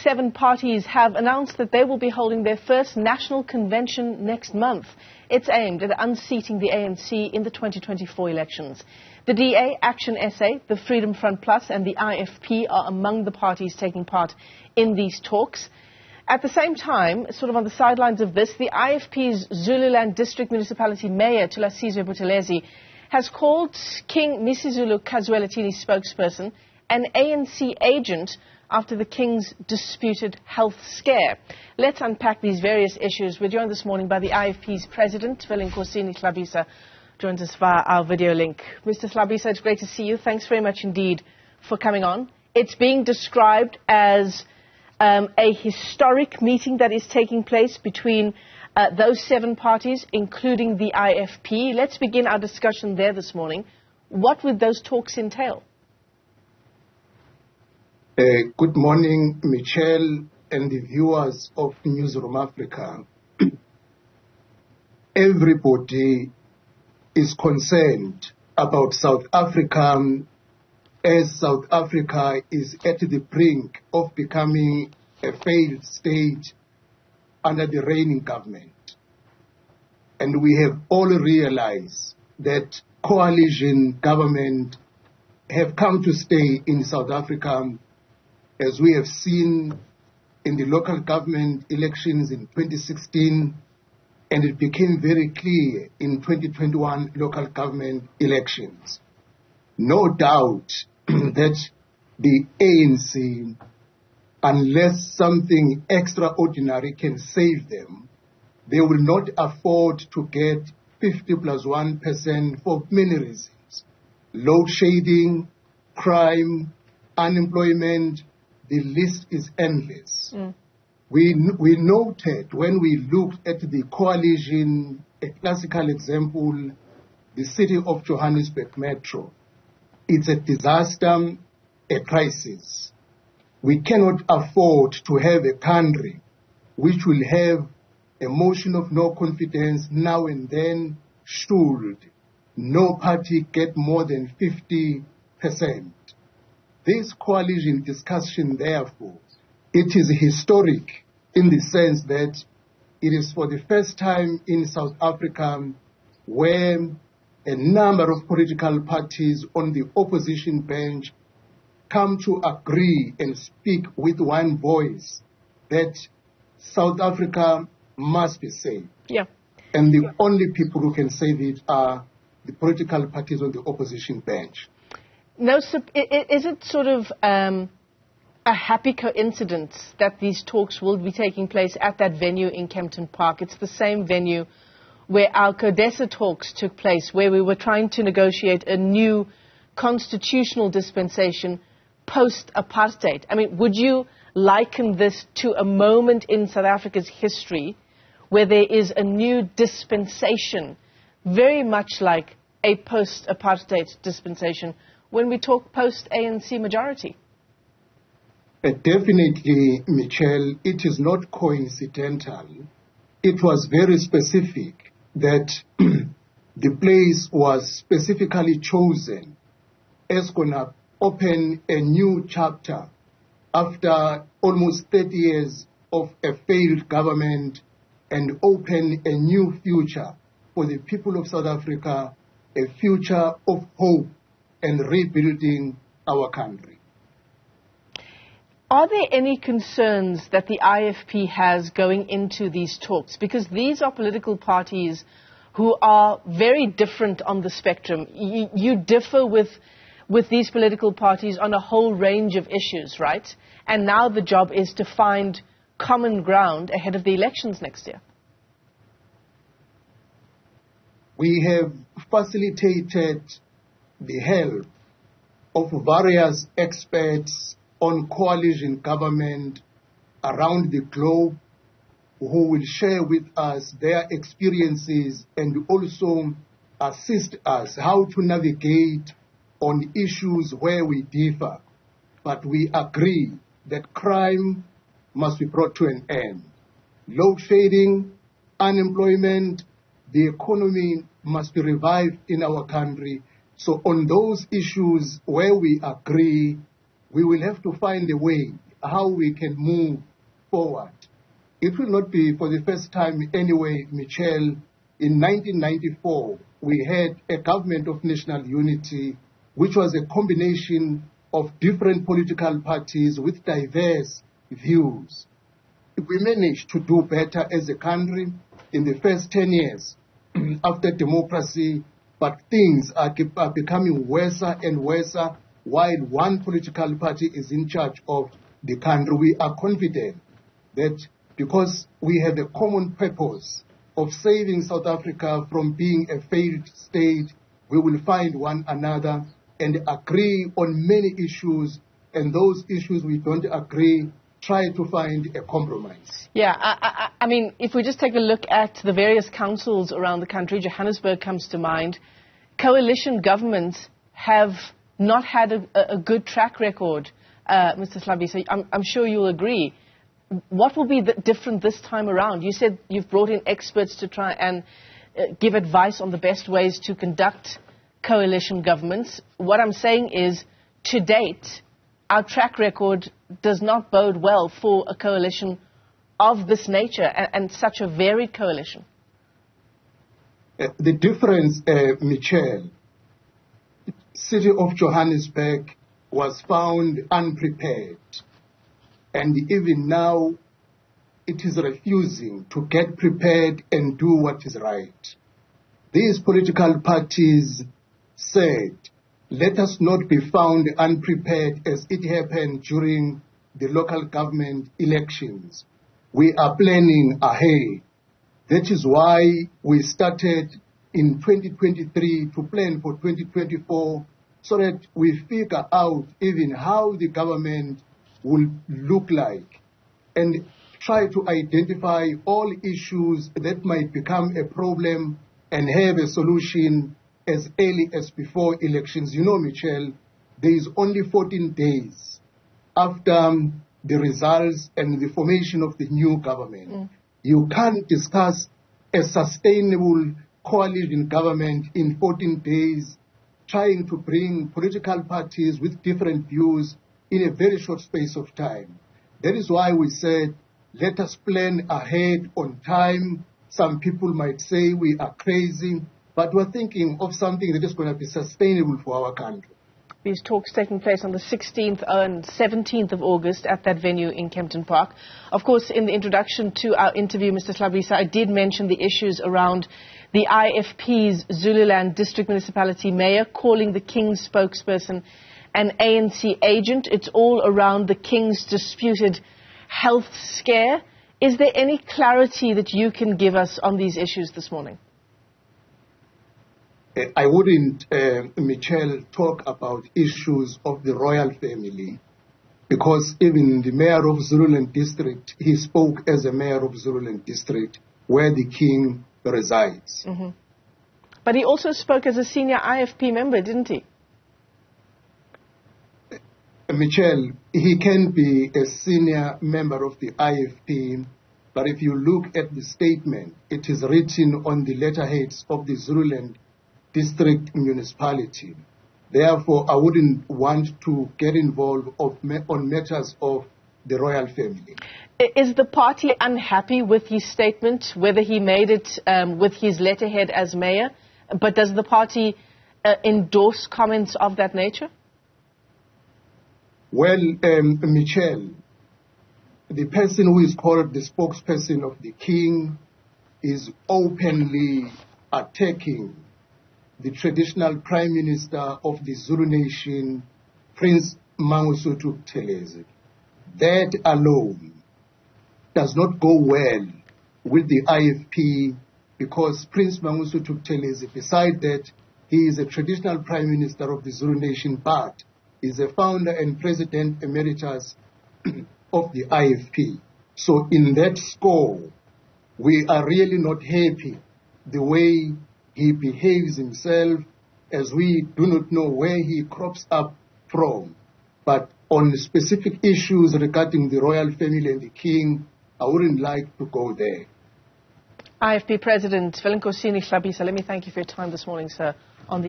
7 parties have announced that they will be holding their first national convention next month. It's aimed at unseating the ANC in the 2024 elections. The DA, ActionSA, the Freedom Front Plus and the IFP are among the parties taking part in these talks. At the same time, sort of on the sidelines of this, the IFP's Zululand District Municipality Mayor, Thulasizwe Buthelezi, has called King Misizulu Kazwelithini spokesperson an ANC agent after the King's disputed health scare. Let's unpack these various issues. We're joined this morning by the IFP's President Velenkosini Hlabisa, joins us via our video link. Mr. Hlabisa, it's great to see you. Thanks very much indeed for coming on. It's being described as a historic meeting that is taking place between those 7 parties, including the IFP. Let's begin our discussion there this morning. What would those talks entail? Good morning, Michelle and the viewers of Newzroom Afrika. Everybody is concerned about South Africa, as South Africa is at the brink of becoming a failed state under the reigning government. And we have all realized that coalition government have come to stay in South Africa, as we have seen in the local government elections in 2016, and it became very clear in 2021 local government elections. No doubt that the ANC, unless something extraordinary can save them, they will not afford to get 50+1% for many reasons. Load shedding, crime, unemployment, the list is endless. We noted when we looked at the coalition, a classical example, the city of Johannesburg Metro. It's a disaster, a crisis. We cannot afford to have a country which will have a motion of no confidence now and then should no party get more than 50%. This coalition discussion, therefore, it is historic in the sense that it is for the first time in South Africa where a number of political parties on the opposition bench come to agree and speak with one voice that South Africa must be saved. Yeah. And the only people who can save it are the political parties on the opposition bench. No, is it sort of a happy coincidence that these talks will be taking place at that venue in Kempton Park? It's the same venue where our CODESA talks took place, where we were trying to negotiate a new constitutional dispensation post-apartheid. I mean, would you liken this to a moment in South Africa's history where there is a new dispensation, very much like a post-apartheid dispensation, when we talk post-ANC majority? Definitely, Michelle, it is not coincidental. It was very specific that the place was specifically chosen as going to open a new chapter after almost 30 years of a failed government and open a new future for the people of South Africa, a future of hope and rebuilding our country. Are there any concerns that the IFP has going into these talks? Because these are political parties who are very different on the spectrum. You differ with these political parties on a whole range of issues, right? And now the job is to find common ground ahead of the elections next year. We have facilitated the help of various experts on coalition government around the globe who will share with us their experiences and also assist us how to navigate on issues where we differ. But we agree that crime must be brought to an end. Load shedding, unemployment, the economy must be revived in our country. So on those issues where we agree, we will have to find a way how we can move forward. It will not be for the first time anyway, Michelle. In 1994, we had a government of national unity, which was a combination of different political parties with diverse views. We managed to do better as a country in the first 10 years after democracy, but things are becoming worse and worse while one political party is in charge of the country. We are confident that because we have a common purpose of saving South Africa from being a failed state, we will find one another and agree on many issues, and those issues we don't agree, try to find a compromise. Yeah, I mean, if we just take a look at the various councils around the country, Johannesburg comes to mind, coalition governments have not had a good track record, Mr. Hlabisa. I'm sure you'll agree. What will be different this time around? You said you've brought in experts to try and give advice on the best ways to conduct coalition governments. What I'm saying is, to date, our track record does not bode well for a coalition of this nature and such a varied coalition. The difference, Michelle, city of Johannesburg was found unprepared. And even now, it is refusing to get prepared and do what is right. These political parties said, let us not be found unprepared as it happened during the local government elections. We are planning ahead. That is why we started in 2023 to plan for 2024 so that we figure out even how the government will look like and try to identify all issues that might become a problem and have a solution as early as before elections. You know, Michelle, there is only 14 days after the results and the formation of the new government. You can't discuss a sustainable coalition government in 14 days, trying to bring political parties with different views in a very short space of time. That is why we said, let us plan ahead on time. Some people might say we are crazy, but we're thinking of something that is going to be sustainable for our country. These talks taking place on the 16th and 17th of August at that venue in Kempton Park. Of course, in the introduction to our interview, Mr. Hlabisa, I did mention the issues around the IFP's Zululand District Municipality Mayor calling the King's spokesperson an ANC agent. It's all around the King's disputed health scare. Is there any clarity that you can give us on these issues this morning? I wouldn't, Michelle, talk about issues of the royal family because even the mayor of Zululand District, he spoke as a mayor of Zululand District where the King resides. But he also spoke as a senior IFP member, didn't he? Michelle, he can be a senior member of the IFP, but if you look at the statement, it is written on the letterheads of the Zululand District Municipality. Therefore, I wouldn't want to get involved on matters of the royal family. Is the party unhappy with his statement, whether he made it with his letterhead as mayor? But does the party endorse comments of that nature? Well, Michelle, the person who is called the spokesperson of the King is openly attacking the traditional Prime Minister of the Zulu Nation, Prince Mangosuthu Buthelezi. That alone does not go well with the IFP because Prince Mangosuthu Buthelezi, besides that, he is a traditional Prime Minister of the Zulu Nation, but is a founder and president emeritus of the IFP. So in that score, we are really not happy the way he behaves himself, as we do not know where he crops up from. But on specific issues regarding the royal family and the King, I wouldn't like to go there. IFP President Velenkosini Hlabisa, let me thank you for your time this morning, sir. On the